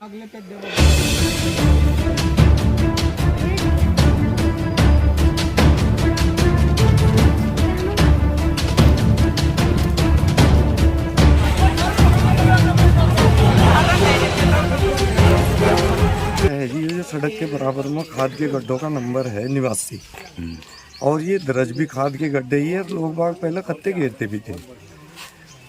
अगले पे दे है जी। ये जो सड़क के बराबर में खाद के गड्ढों का नंबर है 89 और ये दरज भी खाद के गड्ढे ही है। लोग बाग पहले खत्ते घेरते भी थे,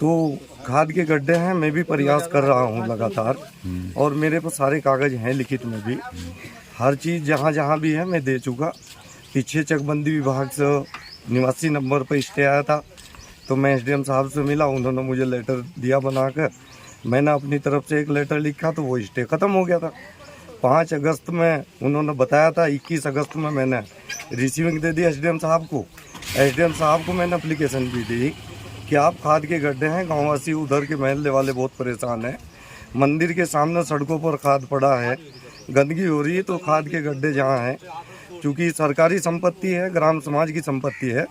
तो खाद के गड्ढे हैं। मैं भी प्रयास कर रहा हूँ लगातार और मेरे पास सारे कागज हैं लिखित में भी। हर चीज़ जहाँ जहाँ भी है मैं दे चुका। पीछे चकबंदी विभाग से 89 नंबर पर स्टे आया था, तो मैं एसडीएम साहब से मिला, उन्होंने मुझे लेटर दिया बनाकर। मैंने अपनी तरफ से एक लेटर लिखा तो वो स्टे ख़त्म हो गया था। 5 अगस्त में उन्होंने बताया था, 21 अगस्त में मैंने रिसीविंग दे दी एसडीएम साहब को। एसडीएम साहब को मैंने अप्लीकेशन भी दी कि आप खाद के गड्ढे हैं, गाँववासी उधर के महल्ले वाले बहुत परेशान हैं। मंदिर के सामने सड़कों पर खाद पड़ा है, गंदगी हो रही है, तो खाद के गड्ढे जहाँ हैं, चूँकि सरकारी संपत्ति है, ग्राम समाज की संपत्ति है,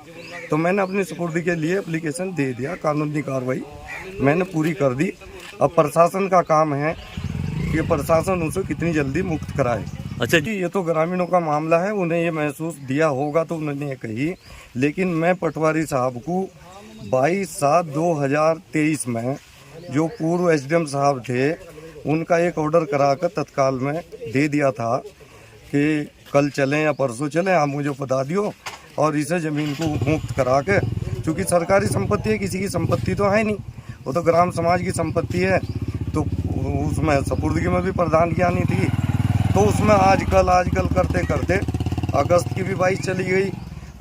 तो मैंने अपनी सुपुर्दी के लिए एप्लीकेशन दे दिया। कानूनी कार्रवाई मैंने पूरी कर दी। अब प्रशासन का काम है कि प्रशासन उसे कितनी जल्दी मुक्त कराए। अच्छा जी, ये तो ग्रामीणों का मामला है, उन्हें ये महसूस दिया होगा तो उन्होंने ये कही। लेकिन मैं पटवारी साहब को 22/7/2023 में जो पूर्व एसडीएम साहब थे उनका एक ऑर्डर कराकर तत्काल में दे दिया था कि कल चलें या परसों चलें, आप मुझे बता दियो और इसे ज़मीन को मुक्त करा के, चूँकि सरकारी संपत्ति है, किसी की संपत्ति तो है नहीं, वो तो ग्राम समाज की संपत्ति है, तो उसमें सपुर्दगी में भी प्रदान किया नहीं थी। तो उसमें आजकल करते करते अगस्त की भी 22 चली गई।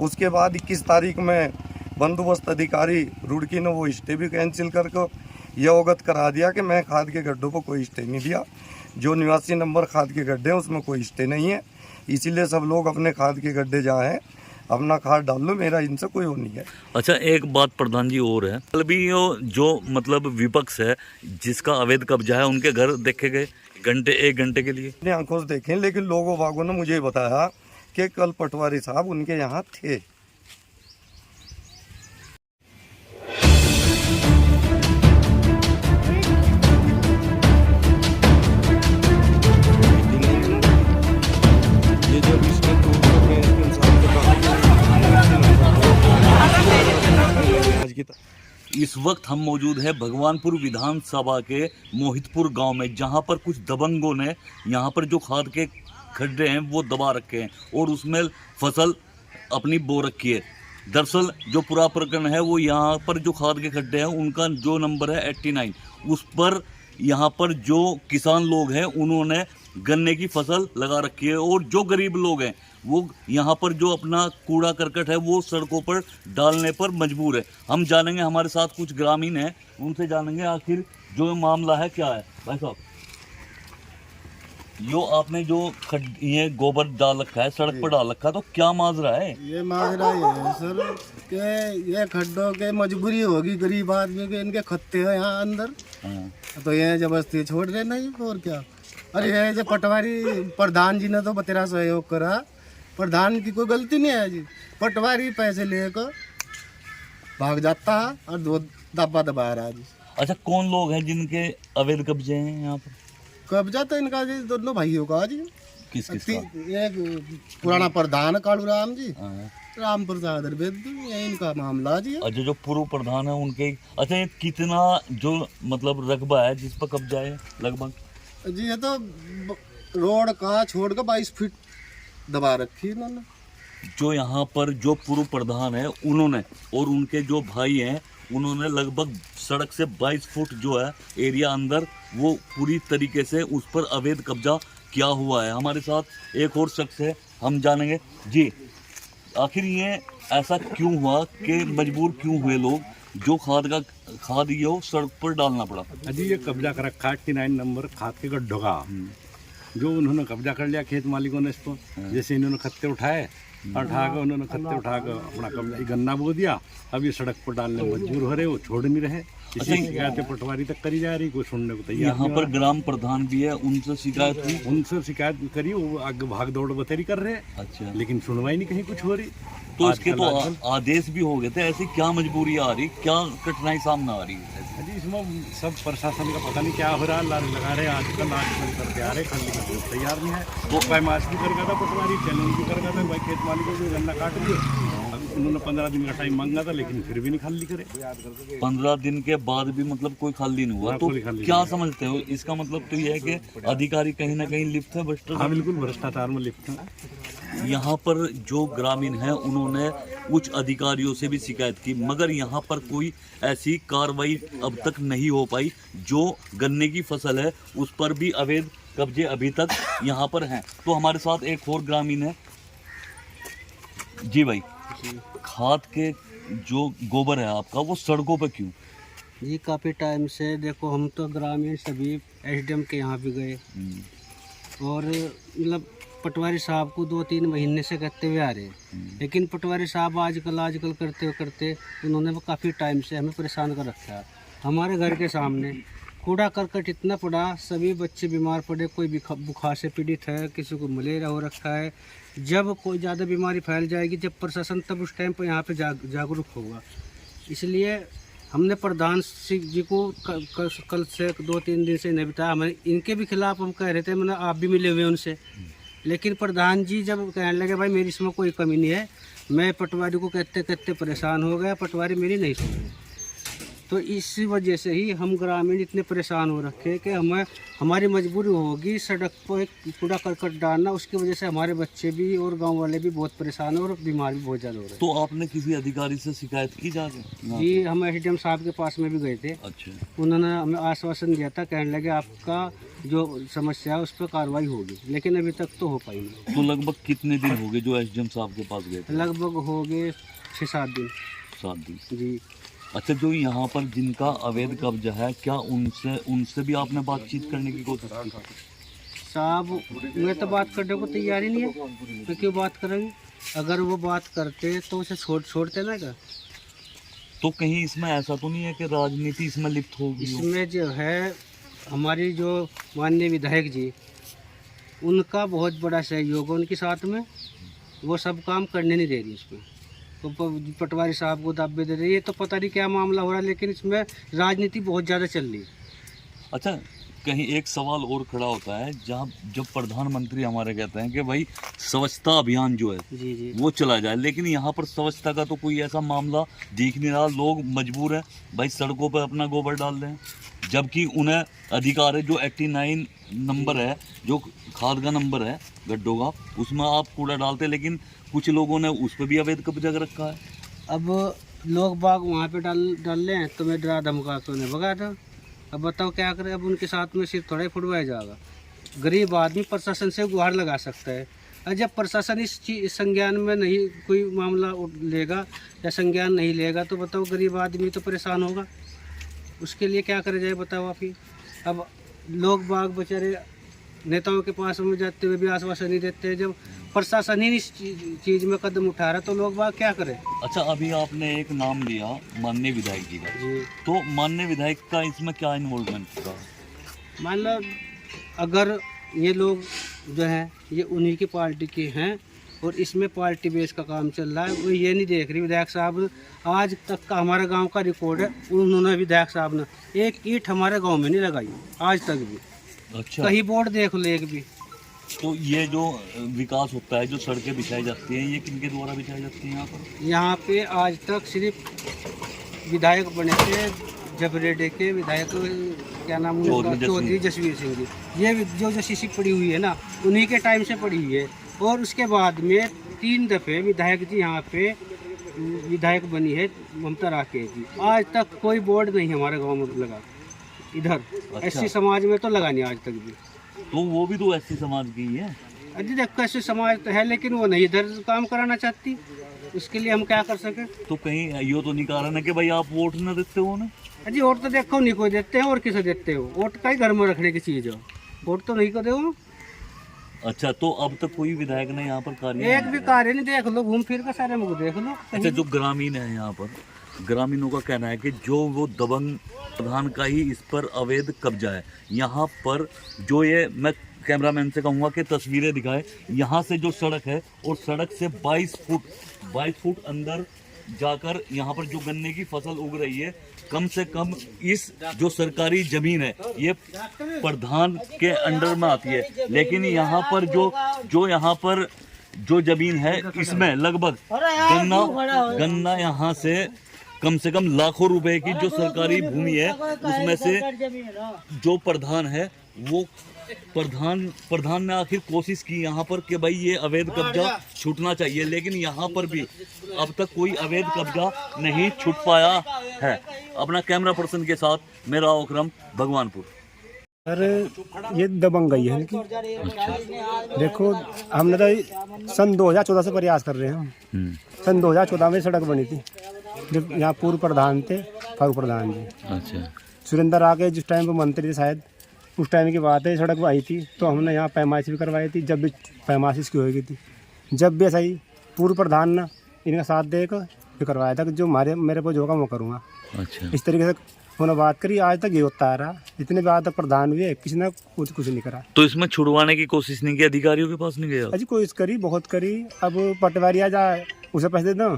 उसके बाद 21 तारीख में बंदोबस्त अधिकारी रुड़की ने वो स्टे भी कैंसिल करके यह अवगत करा दिया कि मैं खाद के गड्ढों को कोई स्टे नहीं दिया। जो 89 नंबर खाद के गड्ढे हैं उसमें कोई स्टे नहीं है, इसीलिए सब लोग अपने खाद के गड्ढे जहाँ हैं अपना खाद डाल लो, मेरा इनसे कोई वो नहीं है। अच्छा एक बात प्रधान जी और है, कल भी जो मतलब विपक्ष है जिसका अवैध कब्जा है उनके घर देखे गए एक घंटे के लिए। अपनी आंखों से देखें, लेकिन लोगों बागों ने मुझे बताया कि कल पटवारी साहब उनके यहाँ थे। इस वक्त हम मौजूद है भगवानपुर विधानसभा के मोहितपुर गांव में, जहां पर कुछ दबंगों ने यहां पर जो खाद के खड्डे हैं वो दबा रखे हैं और उसमें फसल अपनी बो रखी है। दरअसल जो पूरा प्रकरण है वो यहाँ पर जो खाद के खड्डे हैं उनका जो नंबर है 89, उस पर यहाँ पर जो किसान लोग हैं उन्होंने गन्ने की फसल लगा रखी है और जो गरीब लोग हैं वो यहाँ पर जो अपना कूड़ा करकट है वो सड़कों पर डालने पर मजबूर है। हम जानेंगे, हमारे साथ कुछ ग्रामीण हैं, उनसे जानेंगे आखिर जो मामला है क्या है। भाई साहब, यो आपने जो ये गोबर डाल रखा है, सड़क पर डाल रखा है, तो क्या माजरा है? ये माजरा ये है सर कि ये खड्डों के मजबूरी होगी गरीब आदमी के, इनके खत्ते हैं यहाँ अंदर, तो ये जबरदस्ती छोड़ रहे नहीं और क्या। अरे ये जो पटवारी प्रधान जी ने तो बतेरा सहयोग करा, प्रधान की कोई गलती नहीं है जी। पटवारी पैसे लेकर भाग जाता है और दो दबा दबा रहा है जी। अच्छा, कौन लोग हैं जिनके अवैध कब्जे हैं यहाँ पर? कब्जा तो इनका जी दोनों भाइयों का जी। किस का? एक पुराना प्रधान कालू राम जी, राम प्रसाद ये इनका मामला जी। अच्छा, जो पूर्व प्रधान है उनके। अच्छा, ये कितना जो मतलब रकबा है जिस पर कब्जा है लगभग? जी ये तो रोड का छोड़ कर 22 फीट दबा रखी इन्होंने। जो यहाँ पर जो पूर्व प्रधान है उन्होंने और उनके जो भाई हैं उन्होंने लगभग सड़क से 22 फुट जो है एरिया अंदर वो पूरी तरीके से उस पर अवैध कब्जा किया हुआ है। हमारे साथ एक और शख्स है, हम जानेंगे जी आखिर ये ऐसा क्यों हुआ कि मजबूर क्यों हुए लोग, जो खाद ये हो सड़क पर डालना पड़ा? अजी ये कब्जा कर रखा 89 नंबर खाद के गड्ढों का, जो उन्होंने कब्जा कर लिया खेत मालिकों ने इसको। जैसे इन्होंने खत्ते उठाए, उन्होंने खत्ते उठा कर अपना कब्जा गन्ना बो दिया। अब ये सड़क पर डालने मजबूर हो रहे, वो छोड़ नहीं रहे। इसी शिकायतें पटवारी तक करी जा रही, कोई सुनने को तैयार। यहाँ पर ग्राम प्रधान भी है, उनसे शिकायत हुई? उनसे शिकायत करी, वो आगे भाग दौड़ बतेरी कर रहे। अच्छा, लेकिन सुनवाई नहीं कहीं कुछ हो रही। तो इसके तो आदेश भी हो गए थे, ऐसी क्या मजबूरी आ रही, क्या कठिनाई सामने आ रही है? इसमें सब प्रशासन का पता नहीं क्या हो रहा है, लारे लगा रहे हैं आजकल करके आ रहे, खाली करने को तैयार नहीं है। तो भाई मास्क भी कर गया था पटवारी, चैलेंज भी कर गया था, भाई खेत मालिकों को गन्ना काट दिए। अब उन्होंने 15 दिन का टाइम मांगा था, लेकिन फिर भी नहीं खाली करे। 15 दिन के बाद भी मतलब कोई खाली नहीं हुआ। हाँ, तो कोई खाली क्या नहीं। समझते हो, इसका मतलब तो ये है कि अधिकारी कहीं ना कहीं लिप्त है हाँ भ्रष्टाचार। बिल्कुल भ्रष्टाचार में लिप्त है। यहाँ पर जो ग्रामीण हैं उन्होंने उच्च अधिकारियों से भी शिकायत की, मगर यहाँ पर कोई ऐसी कार्रवाई अब तक नहीं हो पाई। जो गन्ने की फसल है उस पर भी अवैध कब्जे अभी तक यहाँ पर हैं। तो हमारे साथ एक और ग्रामीण है। जी भाई, खाद के जो गोबर है आपका वो सड़कों पर क्यों? जी काफ़ी टाइम से देखो, हम तो ग्रामीण सभी एसडीएम के यहाँ भी गए और मतलब पटवारी साहब को 2-3 महीने से कहते हुए आ रहे हैं, लेकिन पटवारी साहब आजकल करते उन्होंने वो काफ़ी टाइम से हमें परेशान कर रखा है। हमारे घर के सामने कूड़ा करकट इतना पड़ा, सभी बच्चे बीमार पड़े, कोई भी बुखार से पीड़ित है, किसी को मलेरिया हो रखा है। जब कोई ज़्यादा बीमारी फैल जाएगी, जब प्रशासन तब उस टाइम पर यहाँ पे जागरूक होगा। इसलिए हमने प्रधान जी को कल से 2-3 दिन से नहीं बताया। हमें इनके भी खिलाफ हम कह रहे थे, मैंने आप भी मिले हुए उनसे, लेकिन प्रधान जी जब कहने लगे भाई मेरी इसमें कोई कमी नहीं है, मैं पटवारी को कहते परेशान हो गया, पटवारी मेरी नहीं सुनी। तो इसी वजह से ही हम ग्रामीण इतने परेशान हो रखे कि हमारी मजबूरी होगी सड़क पर कूड़ा करकट डालना। उसकी वजह से हमारे बच्चे भी और गांव वाले भी बहुत परेशान हैं और बीमार भी बहुत ज़्यादा हो रहे हैं। तो आपने किसी अधिकारी से शिकायत की जाके? जी हम एसडीएम साहब के पास में भी गए थे। अच्छा, उन्होंने हमें आश्वासन दिया था, कहने लगे आपका जो समस्या है उस पर कार्रवाई होगी, लेकिन अभी तक तो हो पाई नहीं। तो लगभग कितने दिन हो गए जो एसडीएम साहब के पास गए थे? लगभग हो गए 6-7 दिन। 7 दिन। जी अच्छा, जो यहाँ पर जिनका अवैध कब्जा है, क्या उनसे भी आपने बातचीत करने की कोशिश की? साहब मैं तो बात करने को तैयार ही नहीं है, मैं क्यों बात करेंगे? अगर वो बात करते तो उसे छोड़ते ना क्या? तो कहीं इसमें ऐसा तो नहीं है कि राजनीति इसमें लिप्त होगी? इसमें जो है हमारी जो माननीय विधायक जी, उनका बहुत बड़ा सहयोग है उनके साथ में, वो सब काम करने नहीं दे रही इसमें। तो पटवारी साहब को दावे दे रही है, तो पता नहीं क्या मामला हो रहा है, लेकिन इसमें राजनीति बहुत ज़्यादा चल रही है। अच्छा, कहीं एक सवाल और खड़ा होता है, जहाँ जब प्रधानमंत्री हमारे कहते हैं कि भाई स्वच्छता अभियान जो है जी जी वो चला जाए, लेकिन यहाँ पर स्वच्छता का तो कोई ऐसा मामला दिख नहीं रहा। लोग मजबूर हैं भाई सड़कों पर अपना गोबर डाल रहे हैं, जबकि उन्हें अधिकार है जो 89 नंबर है, जो खाद का नंबर है गड्ढों का, उसमें आप कूड़ा डालते हैं, लेकिन कुछ लोगों ने उस पर भी अवैध कब्जा कर रखा है। अब लोग बाग वहाँ पे डाल ले हैं, तो मैं डरा धमका के उन्हें भगा था। अब बताओ क्या करें? अब उनके साथ में सिर्फ थोड़ा ही फुटवाया जाएगा। गरीब आदमी प्रशासन से गुहार लगा सकता है, और जब प्रशासन इस संज्ञान में नहीं कोई मामला लेगा या संज्ञान नहीं लेगा, तो बताओ गरीब आदमी तो परेशान होगा। उसके लिए क्या करा जाए बताओ आप ही। अब लोग बाग बेचारे नेताओं के पास में जाते हुए भी आश्वासन नहीं देते हैं। जब प्रशासन ही इस चीज़ में कदम उठा रहा, तो लोग बाग क्या करें? अच्छा, अभी आपने एक नाम लिया माननीय विधायक जी का, जी तो माननीय विधायक का इसमें क्या इन्वॉल्वमेंट था? मान लो अगर ये लोग जो हैं ये उन्हीं की पार्टी के हैं और इसमें पार्टी बेस का काम चल रहा है, वो ये नहीं देख रही। विधायक साहब आज तक का हमारे गांव का रिकॉर्ड है, उन्होंने विधायक साहब ने एक ईंट हमारे गांव में नहीं लगाई आज तक भी। अच्छा, कहीं बोर्ड देख लो एक भी। तो ये जो विकास होता है, जो सड़कें बिछाई जाती हैं, ये किनके द्वारा बिछाई जाती हैं यहाँ पर? यहाँ पे आज तक सिर्फ विधायक बने थे जबरेडे के विधायक, क्या नाम उनका, चौधरी जसवीर सिंह जी। ये जो सीसी पड़ी हुई है ना, उन्हीं के टाइम से पड़ी हुई है। और उसके बाद में 3 दफ़े विधायक जी यहाँ पे विधायक बनी है ममता राकेश जी। आज तक कोई बोर्ड नहीं हमारे गांव में लगा। इधर एससी समाज में तो लगा नहीं आज तक भी। तो वो भी तो ऐसी समाज की ही है। अजी देखो एससी समाज तो है, लेकिन वो नहीं इधर काम कराना चाहती। उसके लिए हम क्या कर सके? तो कहीं ये तो नहीं कारण है कि भाई आप वोट न देते हो ना? अजी वोट तो देखो नहीं कोई देते हो, और किसे देते हो? वोट का ही घर में रखने की चीज़ हो, वोट तो नहीं को दो। अच्छा, तो अब तक कोई विधायक ने यहाँ पर कार्य एक भी कार्य नहीं, देख लो घूम फिर कर सारे मुझे देख लो। अच्छा, जो ग्रामीण है यहाँ पर, ग्रामीणों का कहना है कि जो वो दबंग प्रधान का ही इस पर अवैध कब्जा है। यहाँ पर जो ये, मैं कैमरामैन से कहूँगा कि तस्वीरें दिखाए, यहाँ से जो सड़क है और सड़क से 22 फुट अंदर जाकर यहाँ पर जो गन्ने की फसल उग रही है, कम से कम इस जो सरकारी जमीन है ये प्रधान के अंडर में आती है, लेकिन यहाँ पर जो यहाँ पर जो जमीन है इसमें लगभग गन्ना यहाँ से कम लाखों रुपए की जो सरकारी भूमि है उसमें से जो प्रधान है वो प्रधान ने आखिर कोशिश की यहाँ पर कि भाई ये अवैध कब्जा छूटना चाहिए, लेकिन यहाँ पर भी अब तक कोई अवैध कब्जा नहीं छूट पाया है। अपना कैमरा पर्सन के साथ मेरा अकरम, भगवानपुर। सर ये दबंग गई है इनकी। देखो हमने तो सन 2014 से प्रयास कर रहे हैं। सन 2014 में सड़क बनी थी, जब यहाँ पूर्व प्रधान थे फारूक प्रधान जी। अच्छा। सुरेंद्र आके जिस टाइम पे मंत्री थे शायद, उस टाइम की बात है, सड़क आई थी तो हमने यहाँ पैमाइश भी करवाई थी। जब भी पैमाइश इसकी होगी थी, जब भी ऐसा ही पूर्व प्रधान ने इनका साथ देकर भी करवाया था कि जो मेरे को जो होगा मैं करूँगा। अच्छा। इस तरीके से उन्होंने बात करी, आज तक ये होता आ रहा। इतने बात तक प्रधान हुए, किसी ने कुछ नहीं करा। तो इसमें छुड़वाने की कोशिश नहीं की, अधिकारियों के पास नहीं गया? अजी कोशिश करी, बहुत करी। अब पटवारी आ जाए उसे पैसे दे दो,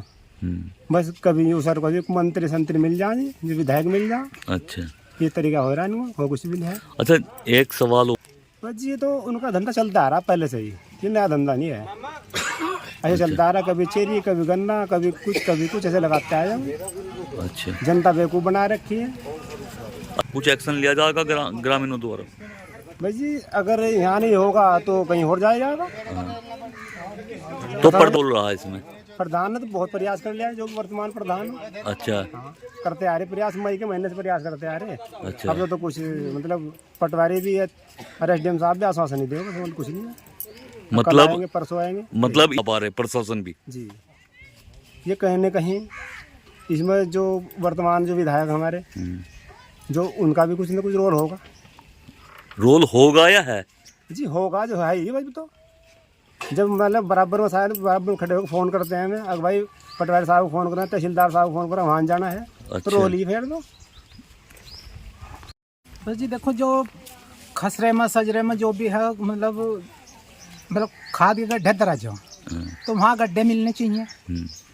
बस कभी उसर को मंत्री संतरी मिल जाए, जो विधायक मिल जाए। अच्छा, ये तरीका हो रहा नहीं, वो कुछ भी नहीं है। अच्छा एक सवाल, बस ये तो उनका धंधा चलता आ रहा पहले से ही, ये नया धंधा नहीं है। ऐसे चलता आ रहा, कभी चेरी, कभी गन्ना, कभी कुछ ऐसे लगाते आए हम। अच्छा, जनता बेवकूफ़ बना रखी है। कुछ एक्शन लिया जाएगा ग्रामीणों द्वारा? भाई जी अगर यहाँ नहीं होगा तो कहीं और जाएगा। तो पर बोल रहा है इसमें प्रधान ने तो बहुत प्रयास कर लिया है, जो वर्तमान प्रधान। अच्छा। हाँ, करते आ रहे प्रयास, मई के महीने से प्रयास करते आ रहे। अच्छा। अब तो कुछ मतलब पटवारी भी है और एसडीएम साहब भी आश्वासन नहीं देगा, बस कुछ नहीं है। मतलब आएंगे, परसों आएंगे, मतलब आ रहे प्रशासन भी जी। ये कहीं न कहीं इसमें जो वर्तमान जो विधायक हमारे, जो उनका भी कुछ न कुछ रोल होगा या है जी, होगा जो है ये। भाई तो जब मतलब बराबर में शायद बराबर खड़े होकर फ़ोन करते हैं हमें, अगर भाई पटवारी साहब को फ़ोन करना है, तहसीलदार साहब को फ़ोन करना, वहाँ जाना है। अच्छा। तो रोल ही फेर दो बस जी। देखो जो खसरे में सजरे में जो भी है, मतलब खाद के गड्ढे दराज हो तो वहाँ गड्ढे मिलने चाहिए।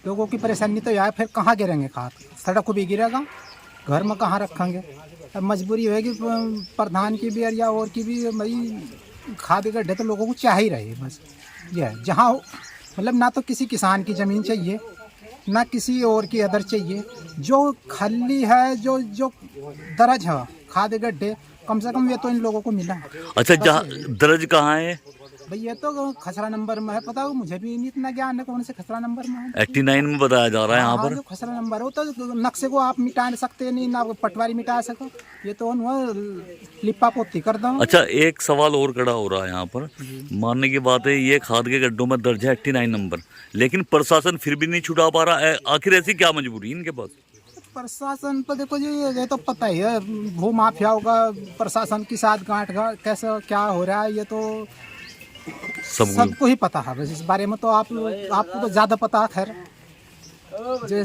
लोगों की परेशानी तो यह है, फिर कहाँ गिरेंगे खाद? सड़क को भी गिरेगा, घर में कहाँ रखेंगे? अब मजबूरी होगी प्रधान की भी या और की भी, भाई खाद के गड्ढे तो लोगों को चाह ही रहे। बस ये है, जहाँ मतलब ना तो किसी किसान की ज़मीन चाहिए, ना किसी और की अदर चाहिए। जो खाली है, जो दर्ज है खाद के गड्ढे, कम से कम ये तो इन लोगों को मिला। अच्छा, जहाँ दर्ज कहाँ है भाई? ये तो खसरा नंबर में है, पता हो मुझे भी नहीं इतना ज्ञान है कौन से खसरा नंबर में है। 89 में बताया जा रहा है यहाँ पर। जो खसरा नंबर हो तो नक्शे को आप मिटा सकते नहीं, ना पटवारी मिटा सको, ये तो लिपा पोती कर दो। अच्छा, एक सवाल और खड़ा हो रहा है यहाँ पर। मानने की बात है ये खाद के गड्ढों में दर्ज है 89 नंबर, लेकिन प्रशासन फिर भी नहीं छुड़ा पा रहा है। आखिर ऐसी क्या मजबूरी इनके पास? प्रशासन तो देखो जी, ये तो पता ही है, भू माफियाओं का प्रशासन के साथ गांठ कैसे क्या हो रहा है, ये तो सबको ही पता है। बस इस बारे में तो आपको तो ज़्यादा पता है। खैर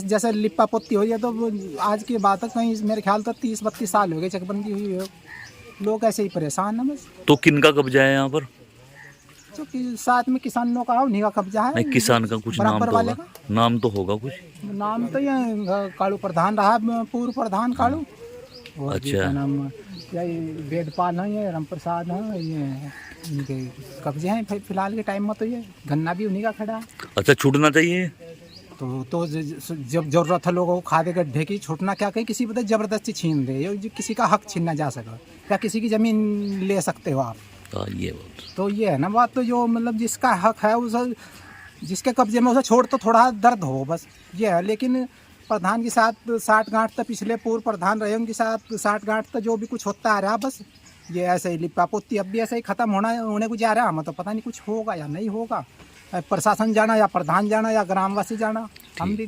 जैसे लिपा पोती हुई है तो आज की बात है, कहीं मेरे ख्याल तो 30-32 साल हो गए चकबंदी हुई है, लोग ऐसे ही परेशान हैं बस। तो किनका कब्जा है यहाँ पर? जो कि साथ में किसानों का उन्हीं का कब्जा है। नहीं, किसान का कुछ नाम तो होगा, नाम तो होगा कुछ। नाम तो ये कालू प्रधान रहा, पूर्व प्रधान कालू। और अच्छा। नाम यही वेदपाल है, ये राम प्रसाद है, ये इनके कब्जे हैं फिलहाल के टाइम में। तो ये गन्ना भी उन्हीं का खड़ा है। अच्छा, छूटना चाहिए तो जब जरूरत है लोगों को खाद गड्ढे की, छूटना क्या कहीं किसी पर जबरदस्ती छीन दे, ये किसी का हक छीनना जा सके, या किसी की ज़मीन ले सकते हो आप। ये बात तो ये है ना बात, तो जो मतलब जिसका हक है उसे, जिसके कब्जे में उसे छोड़ तो थोड़ा दर्द हो, बस ये है। लेकिन प्रधान के साथ साठ गांठ तो पिछले पूर्व प्रधान रहे उनके साथ साठ गांठ तो जो भी कुछ होता आ रहा, बस ये ऐसे ही लिपा पोती अब भी ऐसे ही ख़त्म होने को जा रहा है। हमें तो पता नहीं कुछ होगा या नहीं होगा, प्रशासन जाना या प्रधान जाना या ग्रामवासी जाना, हम भी